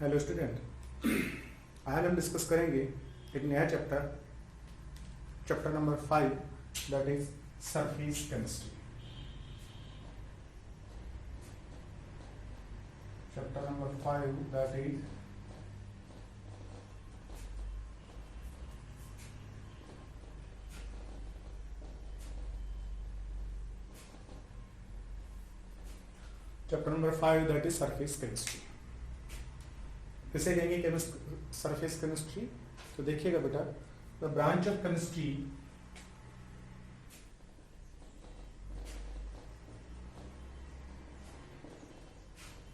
Hello student, आज हम discuss करेंगे एक नया chapter number 5 that is surface chemistry. Chapter number 5 that is surface chemistry. किसे कहेंगे सरफेस केमिस्ट्री? तो देखिएगा बेटा, द ब्रांच ऑफ केमिस्ट्री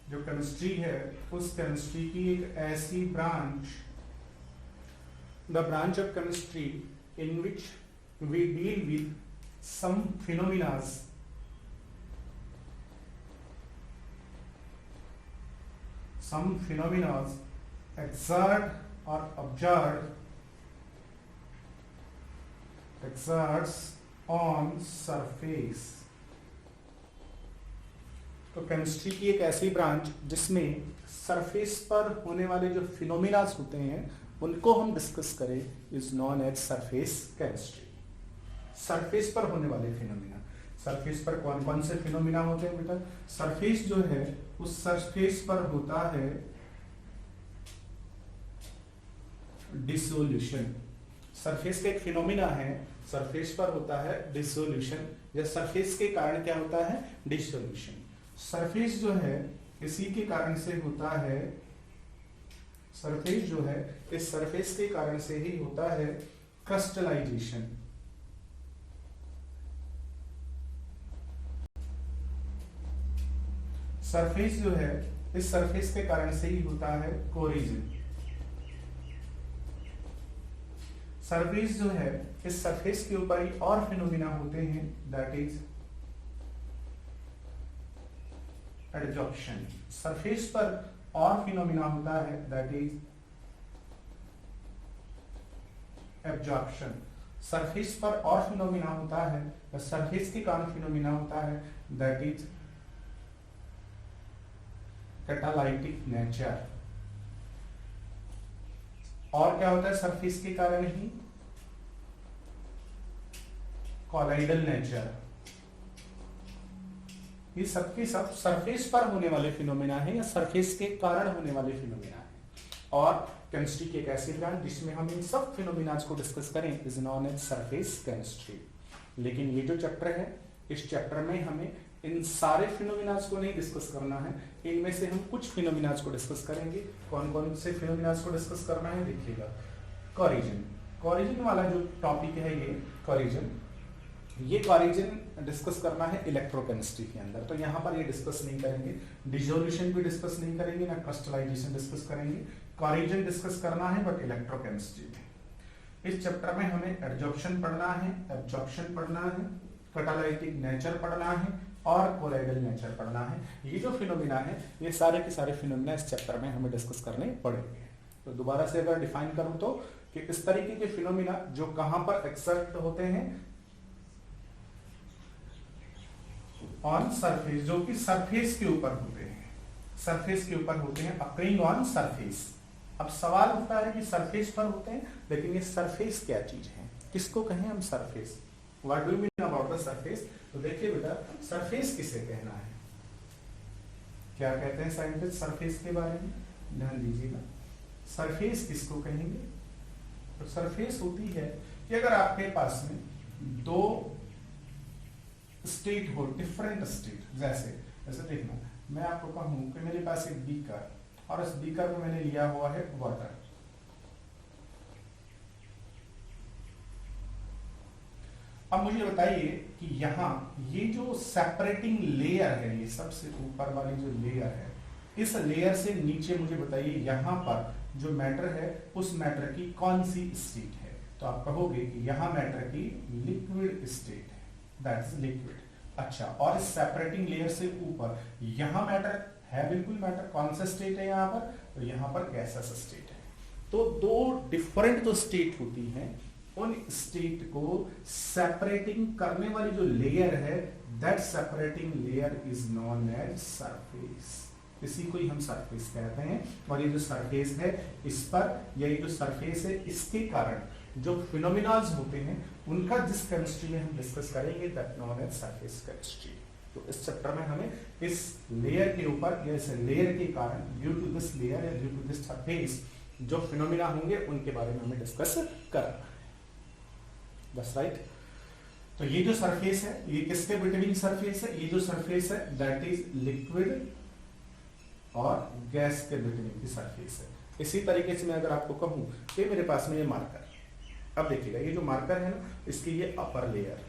जो केमिस्ट्री है उस केमिस्ट्री की एक ऐसी branch, the branch of chemistry in which we deal with some phenomenas exert or exerts on surface। तो केमिस्ट्री की एक ऐसी ब्रांच जिसमें सरफेस पर होने वाले जो फिनोमिनास होते हैं उनको हम डिस्कस करें is known as surface chemistry. Surface पर होने वाले फिनोमिना, सरफेस पर कौन कौन से फिनोमिना होते हैं बेटा? सरफेस जो है उस सरफेस पर होता है डिसोल्यूशन। सरफेस का एक फिनोमिना है, सरफेस पर होता है डिसोल्यूशन, या सरफेस के कारण क्या होता है? डिसोल्यूशन। सरफेस जो है इसी के कारण से होता है, सरफेस जो है इस सरफेस के कारण से ही होता है क्रिस्टलाइजेशन। सरफेस जो है इस सरफेस के कारण से ही होता है कोरिजन। सरफेस जो है इस सरफेस के ऊपर ही और फिनोमिना होते हैं दैट इज एडजॉर्प्शन। सरफेस पर और फिनोमिना होता है दैट इज एब्जॉर्प्शन। सरफेस पर और फिनोमिना होता है, सरफेस के कारण फिनोमिना होता है दैट इज कैटालाइटिक नेचर। और क्या होता है सरफेस के कारण ही? कॉलाइडल नेचर। ये सबके सब सरफेस पर होने वाले फिनोमिना है या सरफेस के कारण होने वाले फिनोमिना है। और केमिस्ट्री की एक ऐसी ब्रांच जिसमें हम इन सब फिनोमिनाज को डिस्कस करें is known as surface chemistry. लेकिन ये जो चैप्टर है इस चैप्टर में हमें इन सारे फिनोमिनाज को नहीं डिस्कस करना है, इनमें से हम कुछ फिनोमिनाज को डिस्कस करेंगे। कौन कौन से फिनोमिनाज को डिस्कस करना है देखिएगा। कोरिजन, कोरिजन वाला जो टॉपिक है ये कोरिजन डिस्कस करना है इलेक्ट्रोकेमिस्ट्री के अंदर, तो यहाँ पर ये डिस्कस नहीं करेंगे। डिसोल्यूशन भी डिस्कस नहीं करेंगे, ना क्रिस्टलाइजेशन डिस्कस करेंगे। कोरिजन डिस्कस करना है बट इलेक्ट्रोकेमिस्ट्री में। इस चैप्टर में हमें एडजॉर्प्शन पढ़ना है, एब्जॉर्प्शन पढ़ना है, कैटालाइटिक नेचर पढ़ना है और कोलाइडल नेचर पढ़ना है। ये जो फिनोमिना है ये सारे के सारे फिनोमिना इस चैप्टर में हमें डिस्कस करने पड़ेंगे। तो दोबारा से अगर डिफाइन करूं तो कि इस तरीके के फिनोमिना जो कहां पर एक्सर्ट होते हैं ऑन सरफेस, जो कि सरफेस के ऊपर होते हैं, सरफेस के ऊपर होते हैं, अकरिंग ऑन सरफेस। अब सवाल उठता है कि सरफेस पर होते हैं, लेकिन ये सरफेस क्या चीज है, किसको कहें हम surface? What do we mean about the surface? तो देखिए बेटा, सरफेस किसे कहना है, क्या कहते हैं साइंटिस्ट सरफेस के बारे में? ध्यान दीजिएगा, सरफेस किसको कहेंगे? तो सरफेस होती है कि अगर आपके पास में दो स्टेट हो, डिफरेंट स्टेट, जैसे देखना, मैं आपको कहूं कि मेरे पास एक बीकर और इस बीकर में मैंने लिया हुआ है वाटर। अब मुझे बताइए कि यहाँ ये जो सेपरेटिंग लेयर है, ये सबसे ऊपर वाली जो लेयर है, इस लेयर से नीचे मुझे बताइए यहाँ पर जो मैटर है उस मैटर की कौन सी स्टेट है? तो आप कहोगे कि यहाँ मैटर की लिक्विड स्टेट है, दैट इज लिक्विड। अच्छा, और इस सेपरेटिंग लेयर से ऊपर यहाँ मैटर है, बिल्कुल मैटर, कौन सा स्टेट है यहाँ पर? तो यहाँ पर गैसेस स्टेट है। तो दो डिफरेंट जो स्टेट होती हैं उन स्टेट को सेपरेटिंग करने वाली जो लेयर है, that separating layer is known as surface. इसी को ही हम सरफेस कहते हैं। और ये जो सरफेस है इस पर, या ये जो सरफेस है इसके कारण जो फिनोमिनाज होते हैं उनका जिस केमिस्ट्री में हम डिस्कस करेंगे that known as surface chemistry. तो इस चैप्टर में हमें इस लेयर के ऊपर या इस लेयर के कारण ड्यू टू दिस लेयर या ड्यू टू दिस सरफेस जो फिनोमिना होंगे उनके बारे में हमें डिस्कस करना है। बस राइट। तो ये जो सरफेस है ये किसके बिटवीन सरफेस है? ये जो सरफेस है दैट इज लिक्विड और गैस के बिटवीन की सरफेस है। इसी तरीके से मैं अगर आपको कहूं कि मेरे पास में ये मार्कर, अब देखिएगा ये जो मार्कर है ना इसकी ये अपर लेयर,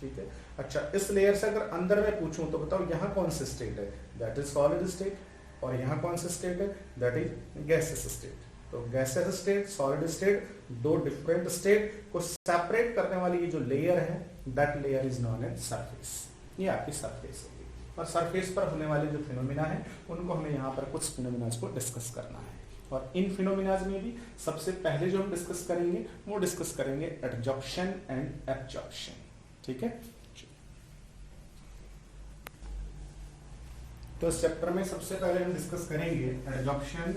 ठीक है। अच्छा, इस लेयर से अगर अंदर में पूछूं तो बताओ यहाँ कौन सा स्टेट है? That is solid state. और यहाँ कौन सा स्टेट है? That is gaseous state. तो गैसियस स्टेट, सॉलिड स्टेट, दो डिफरेंट स्टेट को सेपरेट करने वाली ये जो लेयर है that layer is known as surface. ये आपकी सरफेस होगी। और सरफेस पर होने वाले जो फिनोमिना है उनको हमें यहाँ पर कुछ फिनोमिनाज को डिस्कस करना है। और इन फिनोमिनाज में भी सबसे पहले जो हम डिस्कस करेंगे वो डिस्कस करेंगे एडजॉर्प्शन एंड एब्जॉर्प्शन, ठीक है। तो इस चैप्टर में सबसे पहले हम डिस्कस करेंगे एडजॉर्प्शन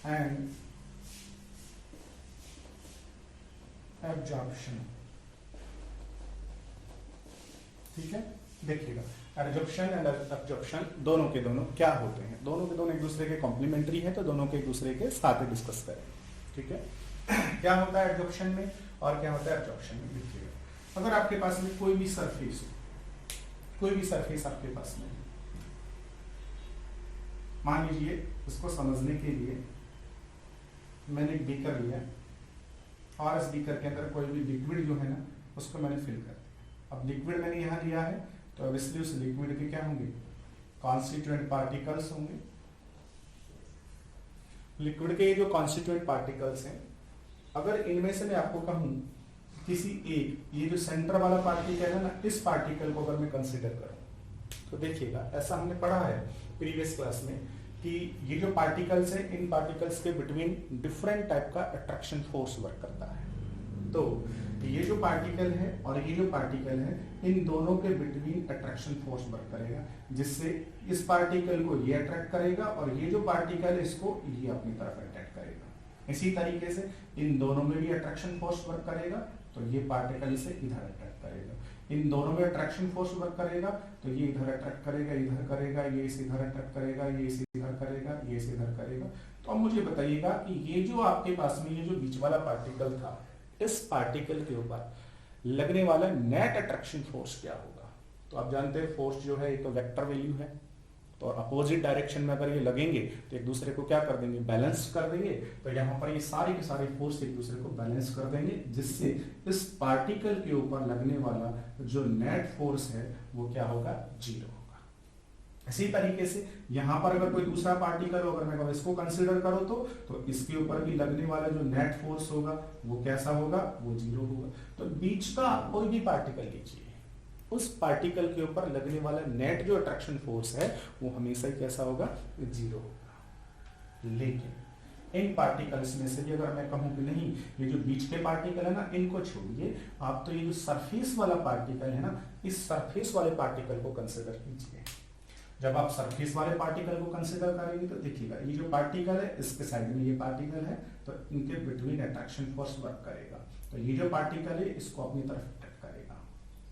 एंड एब्जॉर्प्शन, ठीक है। देखिएगा एडजॉर्प्शन एंड एब्जॉर्प्शन दोनों के दोनों क्या होते हैं? दोनों के दोनों एक दूसरे के कॉम्प्लीमेंट्री है, तो दोनों के एक दूसरे के साथ ही डिस्कस करेंगे, ठीक है। क्या होता है एडजॉर्प्शन में और क्या होता है एब्जॉर्प्शन में? देखिएगा अगर आपके पास में कोई भी सरफेस हो, कोई भी सरफेस आपके पास में, मान लीजिए इसको समझने के लिए मैंने एक बीकर लिया और इस बीकर के अंदर कोई भी लिक्विड जो है ना उसको मैंने फिल कर दिया। अब लिक्विड मैंने यहाँ लिया है तो अब इसलिए उस लिक्विड के क्या होंगे? कॉन्स्टिट्यूएंट पार्टिकल्स होंगे। लिक्विड के ये जो कॉन्स्टिट्यूएंट पार्टिकल्स हैं, अगर इनमें से मैं आपको कहूं किसी एक, ये जो सेंटर वाला पार्टिकल है ना, इस पार्टिकल को अगर मैं कंसीडर करूं तो देखिएगा ऐसा हमने पढ़ा है प्रीवियस क्लास में कि ये जो पार्टिकल्स हैं इन पार्टिकल्स के बिटवीन डिफरेंट टाइप का अट्रैक्शन फोर्स वर्क करता है। तो ये जो पार्टिकल है और ये जो पार्टिकल है इन दोनों के बिटवीन अट्रैक्शन फोर्स वर्क करेगा, जिससे इस पार्टिकल को ये अट्रैक्ट करेगा और ये जो पार्टिकल है इसको ये अपनी तरफ अट्रैक्ट करेगा। इसी तरीके से इन दोनों में भी अट्रैक्शन फोर्स वर्क करेगा, तो ये पार्टिकल इसे इधर अट्रैक्ट करेगा। इन दोनों में अट्रैक्शन फोर्स वर्क करेगा तो ये इधर अट्रैक्ट करेगा, इधर करेगा, ये इसे इधर अट्रैक्ट करेगा, ये इसे इधर करेगा, ये इसे इधर करेगा। तो अब मुझे बताइएगा कि ये जो आपके पास में ये जो बीच वाला पार्टिकल था, इस पार्टिकल के ऊपर लगने वाला नेट अट्रैक्शन फोर्स क्या होगा? तो आप जानते हैं फोर्स जो है ये तो वेक्टर वैल्यू है, तो अपोजिट डायरेक्शन में अगर ये लगेंगे तो एक दूसरे को क्या कर देंगे? बैलेंस कर देंगे। तो यहाँ पर ये सारे के सारे फोर्स एक दूसरे को बैलेंस कर देंगे, जिससे इस पार्टिकल के ऊपर लगने वाला जो नेट फोर्स है वो क्या होगा? जीरो होगा। इसी तरीके से यहाँ पर अगर कोई दूसरा पार्टिकल हो, अगर मैं इसको कंसिडर करो तो इसके ऊपर भी लगने वाला जो नेट फोर्स होगा वो कैसा होगा? वो जीरो होगा। तो बीच का कोई भी पार्टिकल लीजिए, उस पार्टिकल के ऊपर लगने वाला नेट जो अट्रैक्शन फोर्स है वो हमेशा ही कैसा होगा? जीरो होगा। लेकिन इन पार्टिकल्स में से भी अगर मैं कहूं कि नहीं ये जो बीच के पार्टिकल है ना इनको छोड़िए, आप तो ये जो सरफेस वाला पार्टिकल है ना, इस सरफेस वाले पार्टिकल को कंसिडर कीजिए। जब आप सरफेस वाले पार्टिकल को कंसिडर करेंगे तो देखिएगा ये जो पार्टिकल है इसके साइड में ये पार्टिकल है, तो इनके बिटवीन अट्रैक्शन फोर्स वर्क करेगा। तो ये जो पार्टिकल है इसको अपनी तरफ अट्रैक्ट करेगा,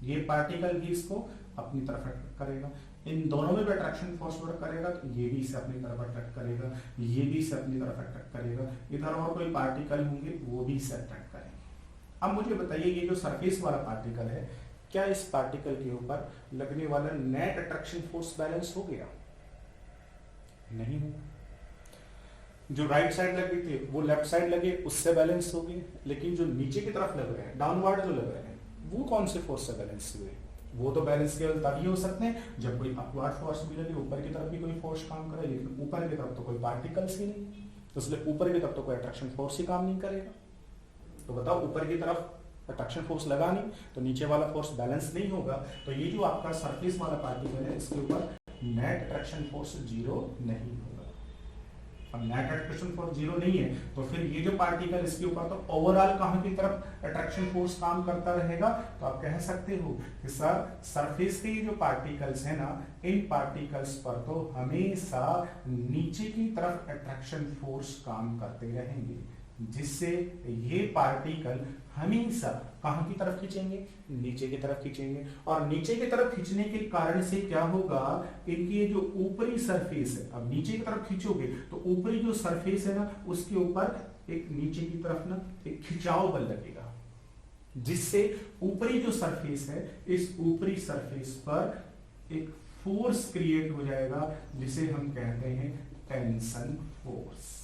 ये पार्टिकल भी इसको अपनी तरफ अट्रैक्ट करेगा। इन दोनों में भी अट्रैक्शन फोर्स वर्क करेगा, तो ये भी इसे अपनी तरफ अट्रैक्ट करेगा, ये भी इसे अपनी तरफ अट्रैक्ट करेगा। इधर और कोई पार्टिकल होंगे वो भी इसे अट्रैक्ट करेंगे। अब मुझे बताइए ये जो सरफेस वाला पार्टिकल है, क्या इस पार्टिकल के ऊपर लगने वाला नेट अट्रैक्शन फोर्स बैलेंस हो गया? नहीं होगा। जो राइट साइड लगे थे वो लेफ्ट साइड लगे, उससे बैलेंस हो गए। लेकिन जो नीचे की तरफ लग रहे हैं, डाउनवर्ड जो लग रहे हैं, वो कौन से फोर्स से बैलेंस हुए? वो तो बैलेंस केवल तभी हो सकते हैं जब कोई अपवर्ड फोर्स भी लगे, ऊपर की तरफ भी कोई फोर्स काम करे, लेकिन ऊपर की तरफ तो कोई पार्टिकल्स ही नहीं, तो इसलिए ऊपर की तरफ तो कोई अट्रैक्शन फोर्स ही काम नहीं करेगा। तो बताओ ऊपर की तरफ अट्रैक्शन फोर्स लगा नहीं तो नीचे वाला फोर्स बैलेंस नहीं होगा। तो ये जो आपका सरफेस वाला पार्टिकल है इसके ऊपर नेट अट्रैक्शन फोर्स जीरो नहीं होगा। अब नेट अट्रैक्शन फोर्स जीरो नहीं है तो फिर ये जो पार्टिकल इसके ऊपर तो ओवरऑल कहां की तरफ अट्रैक्शन फोर्स काम करता रहेगा। तो आप कह सकते हो कि सर सरफेस के ये जो पार्टिकल्स है ना, इन पार्टिकल्स पर तो हमेशा नीचे की तरफ अट्रैक्शन फोर्स काम करते रहेंगे, जिससे ये पार्टिकल हमेशा कहां की तरफ खींचेंगे, नीचे की तरफ खींचेंगे। और नीचे की तरफ खींचने के कारण से क्या होगा, इनकी जो ऊपरी सरफेस है, अब नीचे की तरफ खींचोगे तो ऊपरी जो सरफेस है ना, उसके ऊपर एक नीचे की तरफ ना एक खिंचाव बल लगेगा, जिससे ऊपरी जो सरफेस है, इस ऊपरी सरफेस पर एक फोर्स क्रिएट हो जाएगा, जिसे हम कहते हैं टेंशन फोर्स।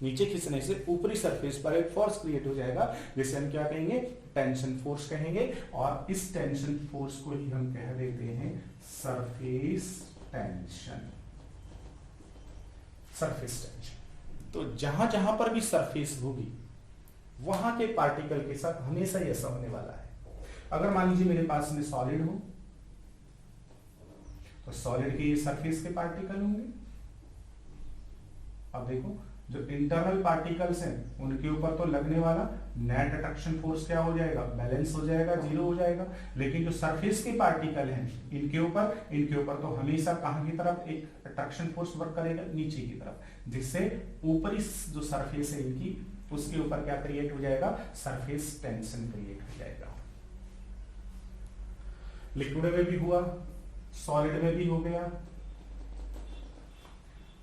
नीचे खींचने से ऊपरी सरफेस पर एक फोर्स क्रिएट हो जाएगा, जिसे हम क्या कहेंगे, टेंशन फोर्स कहेंगे। और इस टेंशन फोर्स को ही हम कह देते हैं सरफेस टेंशन। Surface tension. तो जहां जहां पर भी सरफेस होगी वहां के पार्टिकल के साथ हमेशा ही ऐसा होने वाला है। अगर मान लीजिए मेरे पास में सॉलिड हो तो सॉलिड के ये सरफेस के पार्टिकल होंगे। अब देखो जो इंटरनल पार्टिकल्स हैं उनके ऊपर तो लगने वाला नेट अट्रैक्शन फोर्स क्या हो जाएगा, बैलेंस हो जाएगा, जीरो हो जाएगा। लेकिन जो सरफेस के पार्टिकल हैं इनके ऊपर तो हमेशा कहां की तरफ एक अट्रैक्शन फोर्स वर्क करेगा, नीचे की तरफ, जिससे ऊपरी जो सरफेस है इनकी उसके ऊपर क्या क्रिएट हो जाएगा, सरफेस टेंशन क्रिएट हो जाएगा। लिक्विड में भी हुआ, सॉलिड में भी हो गया।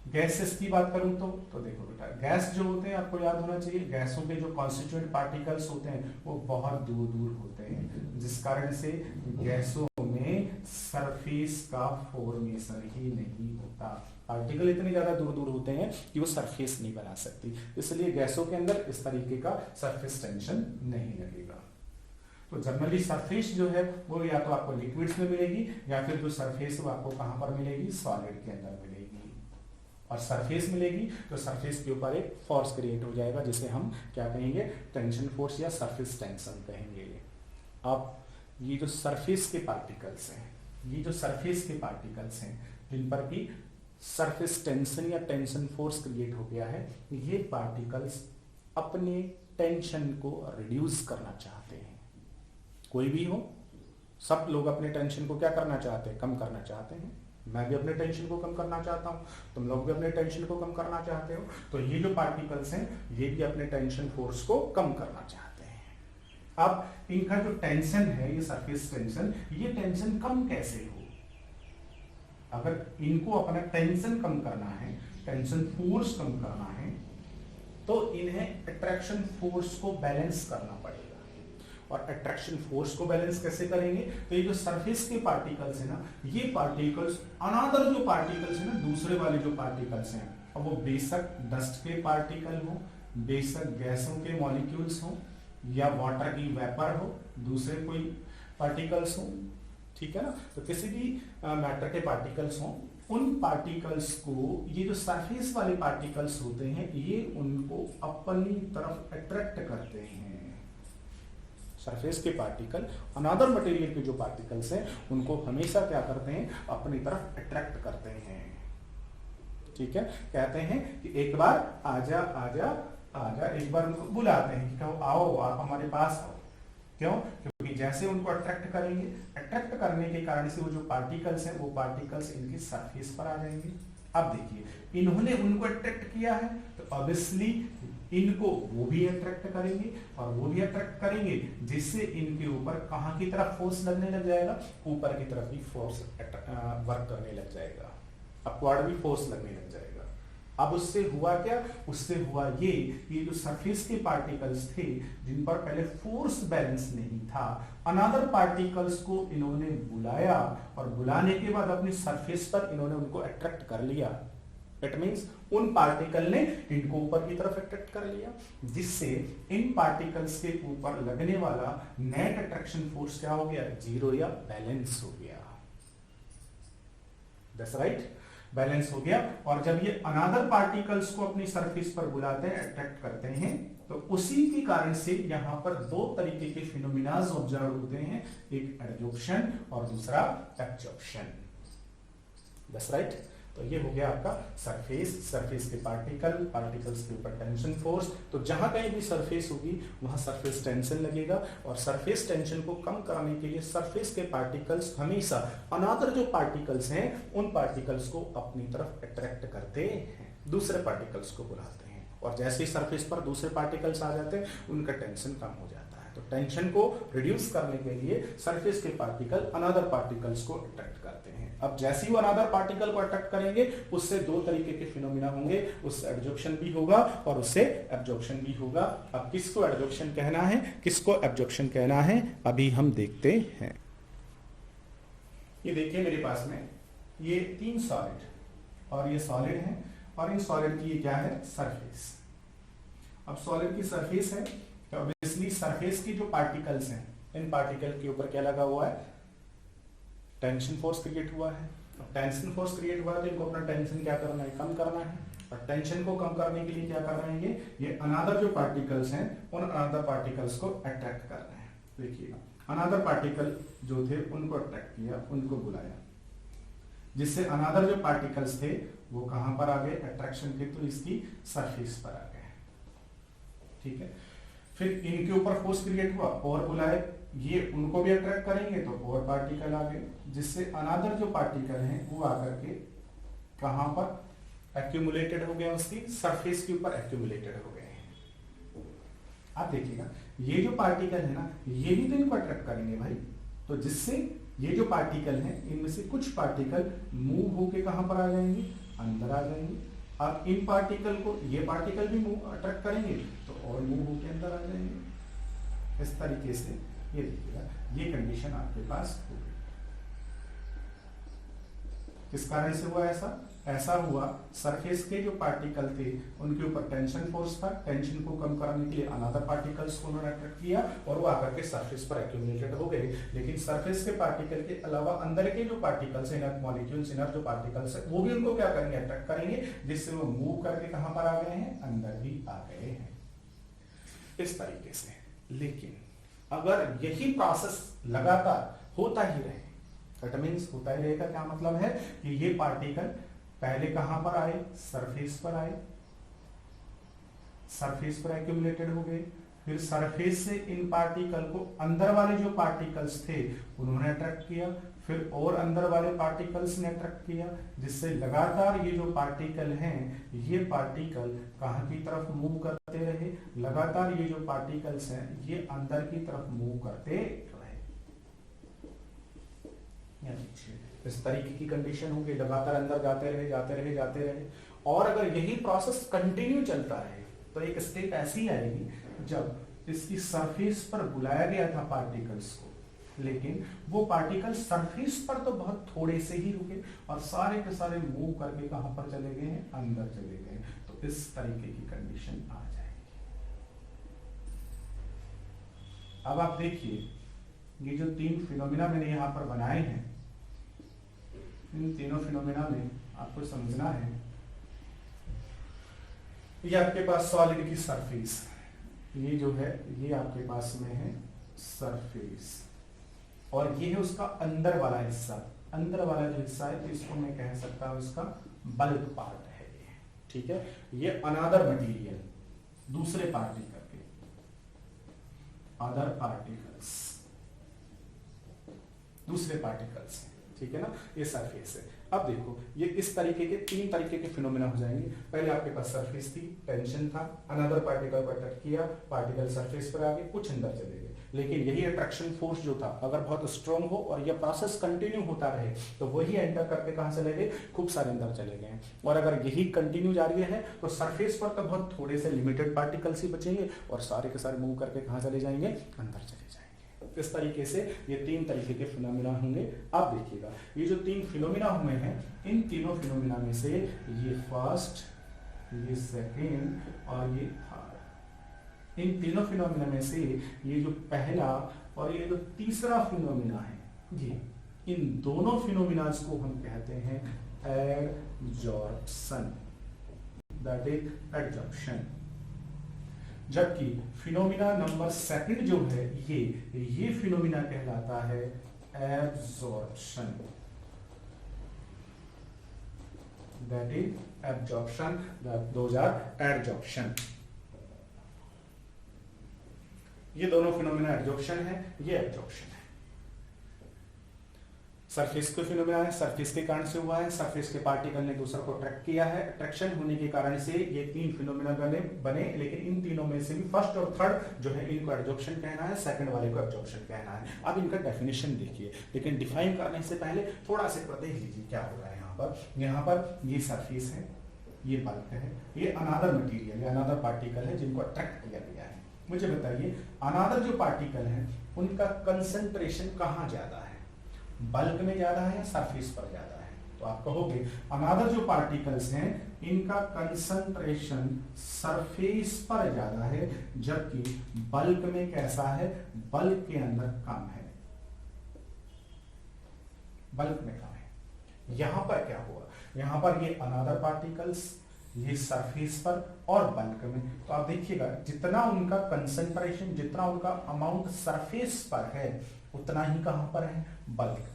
गैसेस की बात करूं तो देखो बेटा, गैस जो होते हैं आपको याद होना चाहिए, गैसों के जो कॉन्स्टिट्यूएंट पार्टिकल्स होते हैं वो बहुत दूर दूर होते हैं, जिस कारण से गैसों में सरफेस का फॉर्मेशन ही नहीं होता। पार्टिकल इतने ज्यादा दूर दूर होते हैं कि वो सरफेस नहीं बना सकती, इसलिए गैसों के अंदर इस तरीके का सरफेस टेंशन नहीं लगेगा। तो जनरली सरफेस जो है वो या तो आपको लिक्विड्स में मिलेगी, या फिर जो सरफेस वो आपको कहां पर मिलेगी, सॉलिड के अंदर मिलेगी। और सरफेस मिलेगी तो सरफेस के ऊपर एक फोर्स क्रिएट हो जाएगा, जिसे हम क्या कहेंगे, टेंशन फोर्स या सरफेस टेंशन कहेंगे। अब ये जो सरफेस के पार्टिकल्स हैं, जिन पर भी सरफेस टेंशन या टेंशन फोर्स क्रिएट हो गया है, ये पार्टिकल्स अपने टेंशन को रिड्यूस करना चाहते हैं। कोई भी हो, सब लोग अपने टेंशन को क्या करना चाहते हैं, कम करना चाहते हैं। मैं भी अपने टेंशन को कम करना चाहता हूं, तुम लोग भी अपने टेंशन को कम करना चाहते हो। तो ये जो पार्टिकल्स हैं ये भी अपने टेंशन फोर्स को कम करना चाहते हैं। अब इनका जो टेंशन है, ये सरफेस टेंशन, ये टेंशन कम कैसे हो। अगर इनको अपना टेंशन कम करना है, टेंशन फोर्स कम करना है, तो इन्हें अट्रैक्शन फोर्स को बैलेंस करना पड़ेगा। और अट्रैक्शन फोर्स को बैलेंस कैसे करेंगे, तो ये जो सरफेस के पार्टिकल्स है ना, ये पार्टिकल्स अनदर जो पार्टिकल्स है ना, दूसरे वाले जो पार्टिकल्स हैं, अब वो बेशक डस्ट के पार्टिकल हो, बेशक गैसों के मॉलिक्यूल्स हो, या वाटर की वेपर हो, दूसरे कोई पार्टिकल्स हो, ठीक है ना। तो किसी भी मैटर के पार्टिकल्स हो, उन पार्टिकल्स को ये जो सरफेस वाले पार्टिकल्स होते हैं ये उनको अपनी तरफ अट्रैक्ट करते हैं। सरफेस के पार्टिकल अनदर मटेरियल के जो पार्टिकल्स हैं उनको हमेशा क्या करते हैं, अपनी तरफ अट्रैक्ट करते हैं। ठीक है, कहते हैं कि एक बार आजा आजा आजा, एक बार उनको बुलाते हैं कि कहो आओ, आप हमारे पास आओ। क्यों, क्योंकि जैसे उनको अट्रैक्ट करेंगे, अट्रैक्ट करने के कारण से वो जो पार्टिकल्स हैं वो पार्टिकल्स इनकी सरफेस पर आ जाएंगे। अब देखिए, इन्होंने उनको अट्रैक्ट किया है तो ऑब्वियसली इनको वो भी अट्रैक्ट करेंगे, और वो भी अट्रैक्ट करेंगे, जिससे इनके ऊपर कहां की तरफ फोर्स लगने लग जाएगा, ऊपर की तरफ भी फोर्स वर्क करने लग जाएगा, अपवर्ड भी फोर्स लगने लग जाएगा। अब उससे हुआ क्या, उससे हुआ ये जो सरफेस के पार्टिकल्स थे जिन पर पहले फोर्स बैलेंस नहीं था, अनदर पार्टिकल्स को इन्होंने बुलाया, और बुलाने के बाद अपनी सरफेस पर इन्होंने उनको अट्रैक्ट कर लिया। इट मींस उन पार्टिकल ने इनको ऊपर की तरफ अट्रैक्ट कर लिया, जिससे इन पार्टिकल्स के ऊपर लगने वाला नेट अट्रैक्शन फोर्स क्या हो गया, जीरो या बैलेंस हो गया। दैट्स राइट, बैलेंस हो गया। और जब ये अनदर पार्टिकल्स को अपनी सरफेस पर बुलाते हैं, अट्रैक्ट करते हैं, तो उसी के कारण से यहां पर दो तरीके के फिनोमिनाज ऑब्जर्व होते हैं, एक एडजॉर्प्शन और दूसरा एब्जॉर्प्शन। That's right. तो ये हो गया आपका सरफेस, सरफेस के पार्टिकल्स के ऊपर टेंशन फोर्स। तो जहां कहीं भी सरफेस होगी वहां सरफेस टेंशन लगेगा, और सरफेस टेंशन को कम करने के लिए सरफेस के पार्टिकल्स हमेशा अनदर जो पार्टिकल्स हैं उन पार्टिकल्स को अपनी तरफ अट्रैक्ट करते हैं, दूसरे पार्टिकल्स को बुलाते हैं, और जैसे ही सरफेस पर दूसरे पार्टिकल्स आ जाते हैं उनका टेंशन कम हो जाता है। तो टेंशन को रिड्यूस करने के लिए सरफेस के पार्टिकल अनदर पार्टिकल्स को अट्रैक्ट करते हैं। अब जैसे ही वो अनदर पार्टिकल को अट्रैक्ट करेंगे उससे दो तरीके के फिनोमिना होंगे, उससे एब्जॉर्प्शन भी होगा और उससे एब्जॉर्प्शन भी होगा। अब किसको एब्जॉर्प्शन कहना है, किसको एब्जॉर्प्शन कहना है, अभी हम देखते हैं। ये देखिए मेरे पास में ये 3 सॉलिड और ये सॉलिड है, और इन सॉलिड की ये क्या है, सरफेस। अब सॉलिड की सरफेस है तो ऑब्वियसली सरफेस की जो पार्टिकल्स हैं इन पार्टिकल के ऊपर क्या लगा हुआ है, टेंशन फोर्स क्रिएट हुआ है। टेंशन फोर्स क्रिएट हुआ है तो इनको अपना टेंशन क्या करना है, कम करना है, और टेंशन को कम करने के लिए क्या कर रहे हैं, ये अनदर जो पार्टिकल्स हैं उन अनदर पार्टिकल्स को अट्रैक्ट कर रहे हैं। देखिएगा अनदर पार्टिकल जो थे उनको अट्रैक्ट किया, उनको बुलाया, जिससे अनदर जो पार्टिकल्स थे वो कहां पर आ गए, अट्रैक्शन के थ्रू इसकी सरफेस पर आ गए। ठीक है, फिर इनके ऊपर फोर्स क्रिएट हुआ और बुलाए, ये उनको भी अट्रैक्ट करेंगे तो और पार्टिकल आ गए, जिससे अनदर जो पार्टिकल हैं वो आकर के कहां पर एक्यूमुलेटेड हो गए, उसकी सरफेस के ऊपर एक्यूमुलेटेड हो गए हैं। आप देखिएगा ये जो पार्टिकल है ना ये भी तो इनको अट्रैक्ट करेंगे भाई, तो जिससे ये जो पार्टिकल हैं इनमें से कुछ पार्टिकल मूव होके कहां पर आ जाएंगे, अंदर आ जाएंगे। अब इन पार्टिकल को ये पार्टिकल भी मूव अट्रैक्ट करेंगे तो और मूव होके अंदर आ जाएंगे। इस तरीके से ये देखिएगा ये कंडीशन आपके पास हो गई। किस कारण से हुआ ऐसा, ऐसा हुआ सरफेस के जो पार्टिकल थे उनके ऊपर टेंशन फोर्स था, टेंशन को कम करने के लिए अनदर पार्टिकल्स को उन्होंने अट्रैक्ट किया और वो आकर के सरफेस पर एक्यूमुलेटेड हो गए। लेकिन सरफेस के पार्टिकल के अलावा अंदर के जो पार्टिकल्स हैं, इनर मॉलिक्यूल्स, इनर जो पार्टिकल्स है वो भी उनको क्या करेंगे, अट्रैक्ट करेंगे, जिससे वो मूव करके कहां पर आ गए हैं, अंदर भी आ गए हैं, इस तरीके से। लेकिन अगर यही प्रोसेस लगातार होता ही रहे, दैट मींस होता ही रहेगा, क्या मतलब है कि ये पार्टिकल पहले कहां पर आए, सरफेस पर आए, सरफेस पर एक्यूमुलेटेड हो गए, फिर सरफेस से इन पार्टिकल को अंदर वाले जो पार्टिकल्स थे उन्होंने अट्रैक्ट किया, फिर और अंदर वाले पार्टिकल्स ने अट्रैक्ट किया, जिससे लगातार ये जो पार्टिकल हैं ये पार्टिकल कहां की तरफ मूव करते रहे, लगातार ये जो पार्टिकल्स हैं ये अंदर की तरफ मूव करते रहे। इस तरीके की कंडीशन होगी, लगातार अंदर जाते रहे जाते रहे जाते रहे। और अगर यही प्रोसेस कंटिन्यू चलता रहे तो एक स्टेप ऐसी आएगी जब इसकी सरफेस पर बुलाया गया था पार्टिकल्स को, लेकिन वो पार्टिकल सरफेस पर तो बहुत थोड़े से ही रुके और सारे के सारे मूव करके कहां पर चले गए हैं, अंदर चले गए। तो इस तरीके की कंडीशन आ जाएगी। अब आप देखिए ये जो 3 फिनोमिना मैंने यहां पर बनाए हैं, इन तीनों फिनोमिना में आपको समझना है, ये आपके पास सॉलिड की सरफेस, ये जो है ये आपके पास में है सरफेस, और ये है उसका अंदर वाला हिस्सा। अंदर वाला जो हिस्सा है तो इसको मैं कह सकता हूं इसका बल्क पार्ट है ये, ठीक है। ये अनदर मटेरियल, दूसरे पार्टिकल के, अदर पार्टिकल्स, दूसरे पार्टिकल्स, ठीक है ना, ये सरफेस है। अब देखो ये इस तरीके के 3 तरीके के फिनोमेना हो जाएंगे। पहले आपके पास सरफेस थी, टेंशन था, अनदर पार्टिकल को अट्रैक्ट किया, पार्टिकल सरफेस पर आ गए, कुछ अंदर चले गए। लेकिन यही अट्रैक्शन फोर्स जो था अगर बहुत स्ट्रांग हो और यह प्रोसेस कंटिन्यू होता रहे तो वही एंटर करके कहां चले गए, खूब सारे अंदर चले गए। और अगर यही कंटिन्यू जारी है तो सरफेस पर तो बहुत थोड़े से लिमिटेड पार्टिकल्स ही बचेंगे और सारे के सारे मूव करके कहां चले जाएंगे, अंदर चले जाएंगे। इस तरीके से ये 3 तरीके के फिनोमिना होंगे। अब देखिएगा ये जो 3 फिनोमिना हुए हैं, इन तीनों फिनोमिना में से ये फर्स्ट, ये सेकेंड और ये थर्ड, इन तीनों फिनोमिना में से ये जो पहला और ये जो तीसरा फिनोमिना है, ये इन दोनों फिनोमिनास को हम कहते हैं एडजॉर्प्शन, दैट इज एडजॉर्प्शन। जबकि फिनोमिना नंबर 2 जो है ये फिनोमिना कहलाता है absorption. that is absorption, those are adsorption. ये दोनों फिनोमेना एडजॉर्प्शन है, ये एब्जॉर्प्शन है। सरफेस के फिनोमेना है, सरफेस के कारण से हुआ है, सरफेस के पार्टिकल ने दूसरा को अट्रैक्ट किया है, अट्रैक्शन होने के कारण से ये तीन फिनोमेना बने, लेकिन इन तीनों में से भी फर्स्ट और थर्ड जो है इनको एडजॉर्प्शन कहना है, सेकंड वाले को एब्जॉर्प्शन कहना है। अब इनका डेफिनेशन देखिए, लेकिन डिफाइन करने से पहले थोड़ा सा देख लीजिए क्या हो रहा है। यहाँ पर ये सरफेस है, ये बल्क है, ये अनादर मटेरियल है, अनादर पार्टिकल है जिनको अट्रैक्ट किया गया है। मुझे बताइए अनादर जो पार्टिकल है उनका कंसंट्रेशन कहाँ ज्यादा है, बल्क में ज्यादा है या सरफेस पर ज्यादा है? तो आप कहोगे अनादर जो पार्टिकल्स हैं इनका कंसंट्रेशन सरफेस पर ज्यादा है, जबकि बल्क में कैसा है, बल्क के अंदर कम है, बल्क में कम है। यहां पर क्या हुआ, यहां पर ये अनादर पार्टिकल्स ये सरफेस पर और बल्क में, तो आप देखिएगा जितना उनका कंसंट्रेशन, जितना उनका अमाउंट सरफेस पर है उतना ही कहां पर है, बल्क में।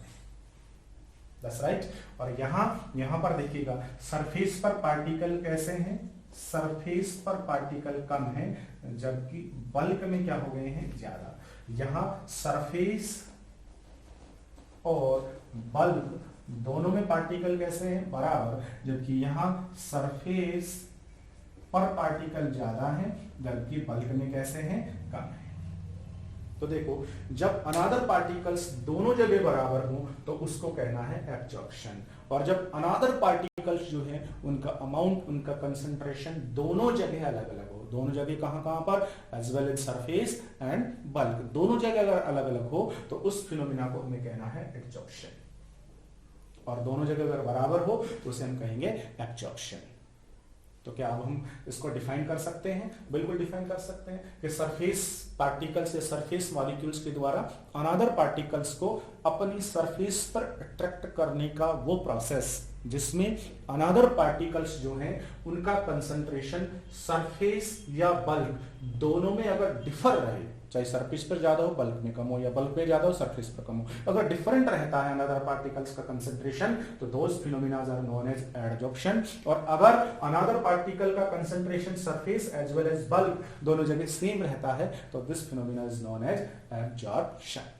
That's right. और यहां पर देखिएगा सरफेस पर पार्टिकल कैसे हैं, सरफेस पर पार्टिकल कम है, जबकि बल्क में क्या हो गए हैं, ज्यादा। यहां सरफेस और बल्क दोनों में पार्टिकल कैसे हैं, बराबर, जबकि यहां सरफेस पर पार्टिकल ज्यादा है, जबकि बल्क में कैसे हैं, कम है। तो देखो जब अनादर पार्टिकल्स दोनों जगह बराबर हो तो उसको कहना है एब्जॉर्प्शन, और जब अनादर पार्टिकल्स जो है उनका अमाउंट, उनका कंसंट्रेशन दोनों जगह अलग अलग हो, दोनों जगह कहां पर, as well as surface and bulk, दोनों जगह अगर अलग अलग हो तो उस फिनोमिना को हमें कहना है एब्जॉर्प्शन, और दोनों जगह अगर बराबर हो तो उसे हम कहेंगे एब्जॉर्प्शन। तो क्या अब हम इसको डिफाइन कर सकते हैं? बिल्कुल डिफाइन कर सकते हैं कि सरफेस पार्टिकल्स या सरफेस मॉलिक्यूल्स के द्वारा अनादर पार्टिकल्स को अपनी सरफेस पर अट्रैक्ट करने का वो प्रोसेस जिसमें अनादर पार्टिकल्स जो हैं उनका कंसंट्रेशन सरफेस या बल्क दोनों में अगर डिफर रहे, चाहे सरफेस पर ज्यादा हो बल्क में कम हो, या बल्क में ज्यादा हो सरफेस पर कम हो, अगर डिफरेंट रहता है अनदर पार्टिकल्स का कंसंट्रेशन तो those phenomena are known as adsorption. और अगर अनदर पार्टिकल का concentration surface as well as bulk दोनों जगह सेम रहता है तो this phenomena is known as absorption.